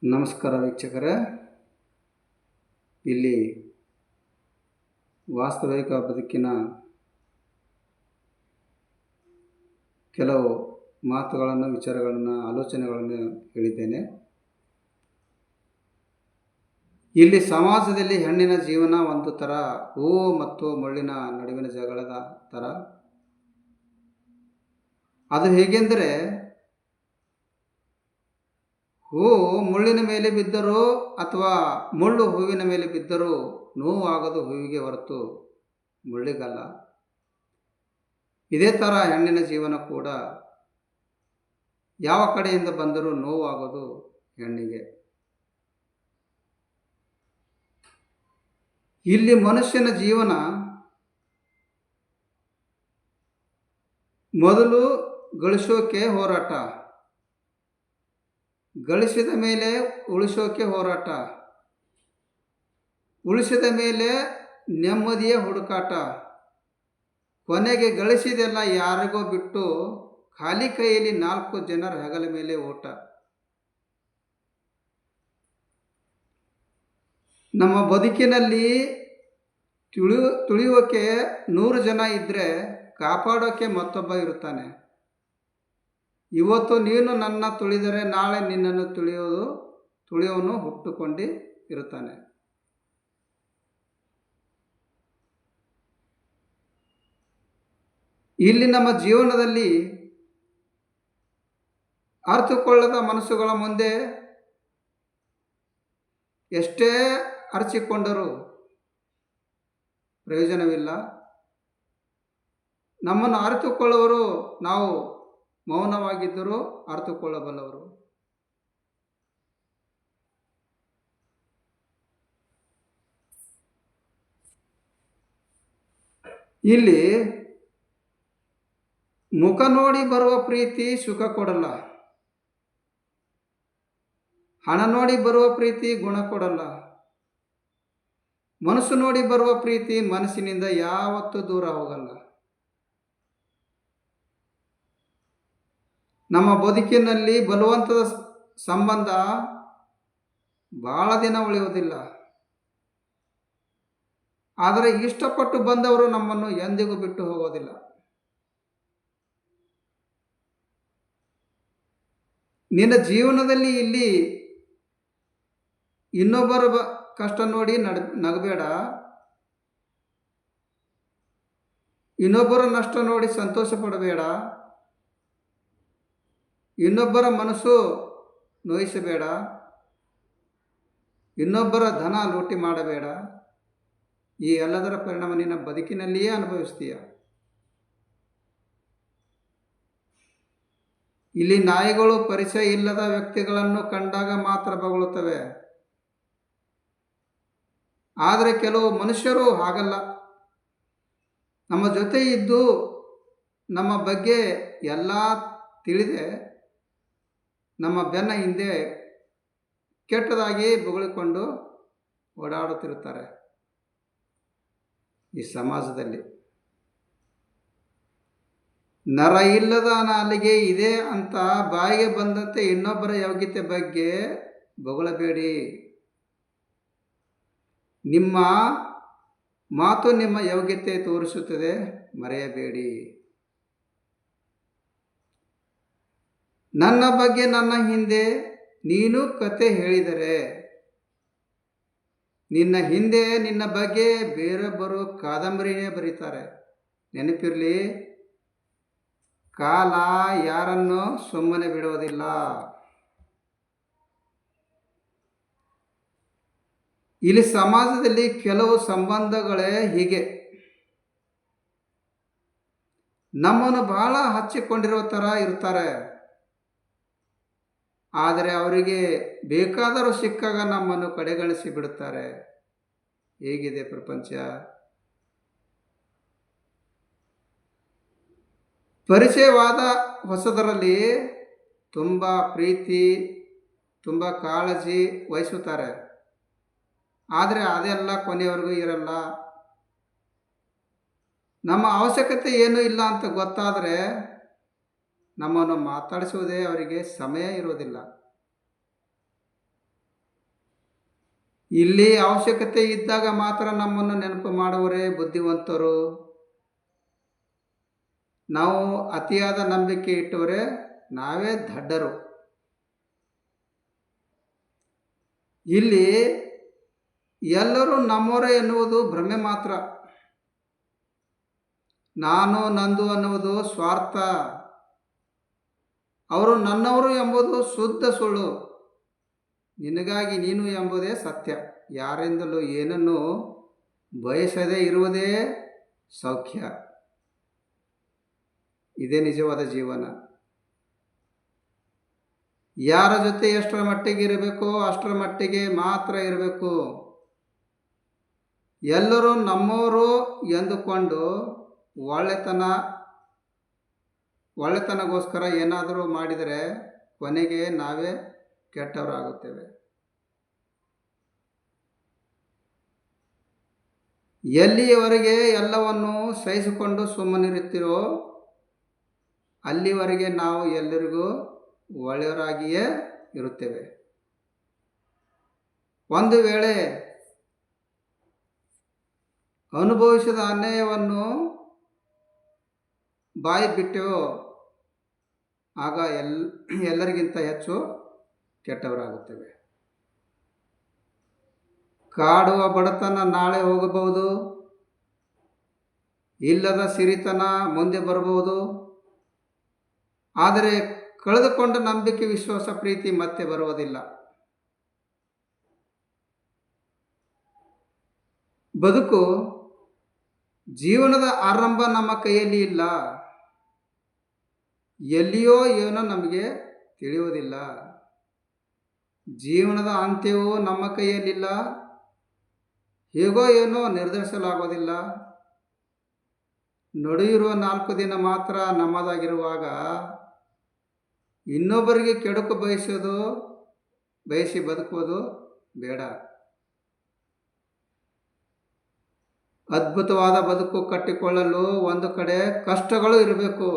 ನಮಸ್ಕಾರ ವೀಕ್ಷಕರೇ. ಇಲ್ಲಿ ವಾಸ್ತವಿಕ ಬದುಕಿನ ಕೆಲವು ಮಾತುಗಳನ್ನು, ವಿಚಾರಗಳನ್ನು, ಆಲೋಚನೆಗಳನ್ನು ಹೇಳಿದ್ದೇನೆ. ಇಲ್ಲಿ ಸಮಾಜದಲ್ಲಿ ಹೆಣ್ಣಿನ ಜೀವನ ಒಂದು ಥರ ಹೂವು ಮತ್ತು ಮುಳ್ಳಿನ ನಡುವಿನ ಜಗಳದ ಥರ. ಅದು ಹೇಗೆಂದರೆ, ಹೂವು ಮುಳ್ಳಿನ ಮೇಲೆ ಬಿದ್ದರೂ ಅಥವಾ ಮುಳ್ಳು ಹೂವಿನ ಮೇಲೆ ಬಿದ್ದರೂ ನೋವಾಗೋದು ಹೂವಿಗೆ ಹೊರತು ಮುಳ್ಳಿಗಲ್ಲ. ಇದೇ ಥರ ಹೆಣ್ಣಿನ ಜೀವನ ಕೂಡ ಯಾವ ಕಡೆಯಿಂದ ಬಂದರೂ ನೋವಾಗೋದು ಹೆಣ್ಣಿಗೆ. ಇಲ್ಲಿ ಮನುಷ್ಯನ ಜೀವನ ಮೊದಲು ಗಳಿಸೋಕೆ ಹೋರಾಟ, ಗಳಿಸಿದ ಮೇಲೆ ಉಳಿಸೋಕೆ ಹೋರಾಟ, ಉಳಿಸಿದ ಮೇಲೆ ನೆಮ್ಮದಿಯ ಹುಡುಕಾಟ, ಕೊನೆಗೆ ಗಳಿಸಿದೆಲ್ಲ ಯಾರಿಗೋ ಬಿಟ್ಟು ಖಾಲಿ ಕೈಯಲ್ಲಿ 4 ಜನರ ಹೆಗಲ ಮೇಲೆ ಓಟ. ನಮ್ಮ ಬದುಕಿನಲ್ಲಿ ತುಳಿಯೋಕೆ 100 ಜನ ಇದ್ದರೆ ಕಾಪಾಡೋಕೆ ಮತ್ತೊಬ್ಬ ಇರುತ್ತಾನೆ. ಇವತ್ತು ನೀನು ನನ್ನ ತುಳಿದರೆ ನಾಳೆ ನಿನ್ನನ್ನು ತುಳಿಯೋನು ಹುಟ್ಟುಕೊಂಡು ಇರುತ್ತಾನೆ. ಇಲ್ಲಿ ನಮ್ಮ ಜೀವನದಲ್ಲಿ ಅರ್ಥಕೊಳ್ಳದ ಮನಸ್ಸುಗಳ ಮುಂದೆ ಎಷ್ಟೇ ಅರಚಿಕೊಂಡರೂ ಪ್ರಯೋಜನವಿಲ್ಲ. ನಮ್ಮನ್ನು ಅರಿತುಕೊಳ್ಳುವರು ನಾವು ಮೌನವಾಗಿದ್ದರೂ ಅರಿತುಕೊಳ್ಳಬಲ್ಲವರು. ಇಲ್ಲಿ ಮುಖ ನೋಡಿ ಬರುವ ಪ್ರೀತಿ ಸುಖ ಕೊಡಲ್ಲ, ಹಣ ನೋಡಿ ಬರುವ ಪ್ರೀತಿ ಗುಣ ಕೊಡಲ್ಲ, ಮನಸ್ಸು ನೋಡಿ ಬರುವ ಪ್ರೀತಿ ಮನಸ್ಸಿನಿಂದ ಯಾವತ್ತೂ ದೂರ ಹೋಗಲ್ಲ. ನಮ್ಮ ಬದುಕಿನಲ್ಲಿ ಬಲವಂತದ ಸಂಬಂಧ ಬಹಳ ದಿನ ಉಳಿಯುವುದಿಲ್ಲ. ಆದರೆ ಇಷ್ಟಪಟ್ಟು ಬಂದವರು ನಮ್ಮನ್ನು ಎಂದಿಗೂ ಬಿಟ್ಟು ಹೋಗೋದಿಲ್ಲ. ನಿನ್ನ ಜೀವನದಲ್ಲಿ ಇಲ್ಲಿ ಇನ್ನೊಬ್ಬರ ಕಷ್ಟ ನೋಡಿ ನಗಬೇಡ, ಇನ್ನೊಬ್ಬರ ನಷ್ಟ ನೋಡಿ ಸಂತೋಷ ಪಡಬೇಡ, ಇನ್ನೊಬ್ಬರ ಮನಸ್ಸು ನೋಯಿಸಬೇಡ, ಇನ್ನೊಬ್ಬರ ಧನ ಲೂಟಿ ಮಾಡಬೇಡ. ಈ ಎಲ್ಲದರ ಪರಿಣಾಮ ನಿನ್ನ ಬದುಕಿನಲ್ಲಿಯೇ ಅನುಭವಿಸ್ತೀಯ. ಇಲ್ಲಿ ನಾಯಿಗಳು ಪರಿಚಯ ಇಲ್ಲದ ವ್ಯಕ್ತಿಗಳನ್ನು ಕಂಡಾಗ ಮಾತ್ರ ಬೊಗಳುತ್ತವೆ. ಆದರೆ ಕೆಲವು ಮನುಷ್ಯರು ಹಾಗಲ್ಲ. ನಮ್ಮ ಜೊತೆ ಇದ್ದು ನಮ್ಮ ಬಗ್ಗೆ ಎಲ್ಲ ತಿಳಿದೆ ನಮ್ಮ ಬೆನ್ನ ಹಿಂದೆ ಕೆಟ್ಟದಾಗಿ ಬೊಗಳಿಕೊಂಡು ಓಡಾಡುತ್ತಿರುತ್ತಾರೆ. ಈ ಸಮಾಜದಲ್ಲಿ ನರ ಇಲ್ಲದ ನಾಲಿಗೆ ಇದೆ ಅಂತ ಬಾಯಿಗೆ ಬಂದಂತೆ ಇನ್ನೊಬ್ಬರ ಯೋಗ್ಯತೆ ಬಗ್ಗೆ ಬೊಗಳಬೇಡಿ. ನಿಮ್ಮ ಮಾತು ನಿಮ್ಮ ಯೋಗ್ಯತೆ ತೋರಿಸುತ್ತದೆ, ಮರೆಯಬೇಡಿ. ನನ್ನ ಬಗ್ಗೆ ನನ್ನ ಹಿಂದೆ ನೀನು ಕತೆ ಹೇಳಿದರೆ ನಿನ್ನ ಹಿಂದೆ ನಿನ್ನ ಬಗ್ಗೆ ಬೇರೊಬ್ಬರು ಕಾದಂಬರಿನೇ ಬರೀತಾರೆ. ನೆನಪಿರಲಿ, ಕಾಲ ಯಾರನ್ನು ಸುಮ್ಮನೆ ಬಿಡುವುದಿಲ್ಲ. ಇಲ್ಲಿ ಸಮಾಜದಲ್ಲಿ ಕೆಲವು ಸಂಬಂಧಗಳೇ ಹೀಗೆ, ನಮ್ಮನ್ನು ಬಹಳ ಹಚ್ಚಿಕೊಂಡಿರೋ ಥರ ಇರ್ತಾರೆ. ಆದರೆ ಅವರಿಗೆ ಬೇಕಾದರೂ ಸಿಕ್ಕಾಗ ನಮ್ಮನ್ನು ಕಡೆಗಣಿಸಿ ಬಿಡುತ್ತಾರೆ. ಹೇಗಿದೆ ಪ್ರಪಂಚ? ಪರಿಚಯವಾದ ಹೊಸದರಲ್ಲಿ ತುಂಬ ಪ್ರೀತಿ, ತುಂಬ ಕಾಳಜಿ ವಹಿಸುತ್ತಾರೆ. ಆದರೆ ಅದೆಲ್ಲ ಕೊನೆಯವರೆಗೂ ಇರಲ್ಲ. ನಮ್ಮ ಅವಶ್ಯಕತೆ ಏನೂ ಇಲ್ಲ ಅಂತ ಗೊತ್ತಾದರೆ ನಮ್ಮನ್ನು ಮಾತಾಡಿಸುವುದೇ ಅವರಿಗೆ ಸಮಯ ಇರುವುದಿಲ್ಲ. ಇಲ್ಲಿ ಅವಶ್ಯಕತೆ ಇದ್ದಾಗ ಮಾತ್ರ ನಮ್ಮನ್ನು ನೆನಪು ಮಾಡುವರೇ ಬುದ್ಧಿವಂತರು. ನಾವು ಅತಿಯಾದ ನಂಬಿಕೆ ಇಟ್ಟವರೇ ನಾವೇ ದಡ್ಡರು. ಇಲ್ಲಿ ಎಲ್ಲರೂ ನಮ್ಮವರೇ ಎನ್ನುವುದು ಭ್ರಮೆ ಮಾತ್ರ. ನಾನು ನಂದು ಅನ್ನುವುದು ಸ್ವಾರ್ಥ. ಅವರು ನನ್ನವರು ಎಂಬುದು ಶುದ್ಧ ಸುಳ್ಳು. ನಿನಗಾಗಿ ನೀನು ಎಂಬುದೇ ಸತ್ಯ. ಯಾರಿಂದಲೂ ಏನನ್ನು ಬಯಸದೇ ಇರುವುದೇ ಸೌಖ್ಯ. ಇದೇ ನಿಜವಾದ ಜೀವನ. ಯಾರ ಜೊತೆ ಎಷ್ಟರ ಮಟ್ಟಿಗೆ ಇರಬೇಕೋ ಅಷ್ಟರ ಮಟ್ಟಿಗೆ ಮಾತ್ರ ಇರಬೇಕು. ಎಲ್ಲರೂ ನಮ್ಮವರು ಎಂದುಕೊಂಡು ಒಳ್ಳೆತನಗೋಸ್ಕರ ಏನಾದರೂ ಮಾಡಿದರೆ ಕೊನೆಗೆ ನಾವೇ ಕೆಟ್ಟವರಾಗುತ್ತೇವೆ. ಎಲ್ಲಿಯವರೆಗೆ ಎಲ್ಲವನ್ನು ಸಹಿಸಿಕೊಂಡು ಸುಮ್ಮನಿರುತ್ತೀರೋ ಅಲ್ಲಿವರೆಗೆ ನಾವು ಎಲ್ಲರಿಗೂ ಒಳ್ಳೆಯವರಾಗಿಯೇ ಇರುತ್ತೇವೆ. ಒಂದು ವೇಳೆ ಅನುಭವಿಸಿದ ಅನ್ಯಾಯವನ್ನು ಬಾಯಿ ಬಿಟ್ಟೆವೋ ಆಗ ಎಲ್ಲರಿಗಿಂತ ಹೆಚ್ಚು ಕೆಟ್ಟವರಾಗುತ್ತೇವೆ. ಕಾಡುವ ಬಡತನ ನಾಳೆ ಹೋಗಬಹುದು. ಇಲ್ಲದ ಸಿರಿತನ ಮುಂದೆ ಬರಬಹುದು. ಆದರೆ ಕಳೆದುಕೊಂಡ ನಂಬಿಕೆ, ವಿಶ್ವಾಸ, ಪ್ರೀತಿ ಮತ್ತೆ ಬರುವುದಿಲ್ಲ. ಬದುಕು, ಜೀವನದ ಆರಂಭ ನಮ್ಮ ಕೈಯಲ್ಲಿ ಇಲ್ಲ. ಎಲ್ಲಿಯೋ ಏನೋ ನಮಗೆ ತಿಳಿಯುವುದಿಲ್ಲ. ಜೀವನದ ಅಂತ್ಯವೂ ನಮ್ಮ ಕೈಯಲ್ಲಿಲ್ಲ. ಹೇಗೋ ಏನೋ ನಿರ್ಧರಿಸಲಾಗೋದಿಲ್ಲ. ನಡೆಯಿರುವ 4 ದಿನ ಮಾತ್ರ ನಮ್ಮದಾಗಿರುವಾಗ ಇನ್ನೊಬ್ಬರಿಗೆ ಕೆಡುಕು ಬಯಸಿ ಬದುಕುವುದು ಬೇಡ. ಅದ್ಭುತವಾದ ಬದುಕು ಕಟ್ಟಿಕೊಳ್ಳಲು ಒಂದು ಕಡೆ ಕಷ್ಟಗಳು ಇರಬೇಕು.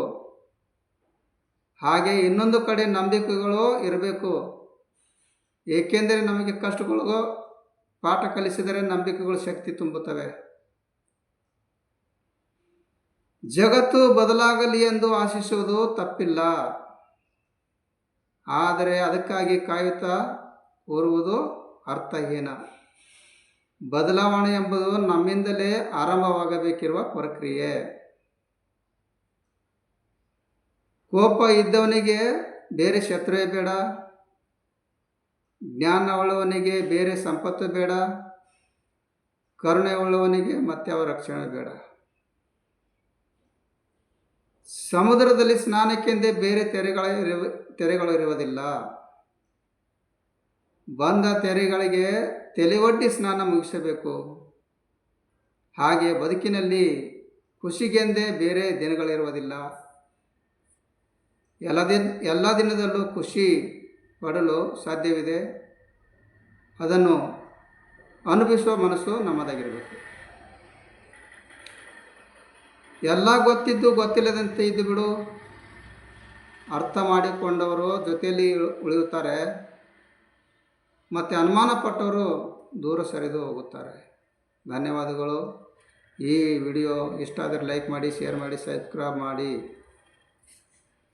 ಹಾಗೆ ಇನ್ನೊಂದು ಕಡೆ ನಂಬಿಕೆಗಳು ಇರಬೇಕು. ಏಕೆಂದರೆ ನಮಗೆ ಕಷ್ಟಗಳಿಗೂ ಪಾಠ ಕಲಿಸಿದರೆ ನಂಬಿಕೆಗಳು ಶಕ್ತಿ ತುಂಬುತ್ತವೆ. ಜಗತ್ತು ಬದಲಾಗಲಿ ಎಂದು ಆಶಿಸುವುದು ತಪ್ಪಿಲ್ಲ. ಆದರೆ ಅದಕ್ಕಾಗಿ ಕಾಯುತ್ತಾ ಕೂರುವುದು ಅರ್ಥಹೀನ. ಬದಲಾವಣೆ ಎಂಬುದು ನಮ್ಮಿಂದಲೇ ಆರಂಭವಾಗಬೇಕಿರುವ ಪ್ರಕ್ರಿಯೆ. ಕೋಪ ಇದ್ದವನಿಗೆ ಬೇರೆ ಶತ್ರುವೇ ಬೇಡ. ಜ್ಞಾನ ಉಳ್ಳವನಿಗೆ ಬೇರೆ ಸಂಪತ್ತು ಬೇಡ. ಕರುಣೆ ಉಳ್ಳವನಿಗೆ ಮತ್ಯಾವ ರಕ್ಷಣೆ ಬೇಡ. ಸಮುದ್ರದಲ್ಲಿ ಸ್ನಾನಕ್ಕೆಂದೇ ಬೇರೆ ತೆರೆಗಳು ಇರುವುದಿಲ್ಲ. ಬಂದ ತೆರೆಗಳಿಗೆ ತಲೆಯೊಡ್ಡಿ ಸ್ನಾನ ಮುಗಿಸಬೇಕು. ಹಾಗೆ ಬದುಕಿನಲ್ಲಿ ಖುಷಿಗೆಂದೇ ಬೇರೆ ದಿನಗಳಿರುವುದಿಲ್ಲ. ಎಲ್ಲ ದಿನದಲ್ಲೂ ಖುಷಿ ಪಡಲು ಸಾಧ್ಯವಿದೆ. ಅದನ್ನು ಅನುಭವಿಸುವ ಮನಸ್ಸು ನಮ್ಮದಾಗಿರಬೇಕು. ಎಲ್ಲ ಗೊತ್ತಿದ್ದು ಗೊತ್ತಿಲ್ಲದಂತೆ ಇದ್ದು ಬಿಡು. ಅರ್ಥ ಮಾಡಿಕೊಂಡವರು ಜೊತೆಯಲ್ಲಿ ಉಳಿಯುತ್ತಾರೆ, ಮತ್ತು ಅನುಮಾನ ಪಟ್ಟವರು ದೂರ ಸರಿದು ಹೋಗುತ್ತಾರೆ. ಧನ್ಯವಾದಗಳು. ಈ ವಿಡಿಯೋ ಇಷ್ಟ ಆದರೆ ಲೈಕ್ ಮಾಡಿ, ಶೇರ್ ಮಾಡಿ, ಸಬ್ಸ್ಕ್ರೈಬ್ ಮಾಡಿ.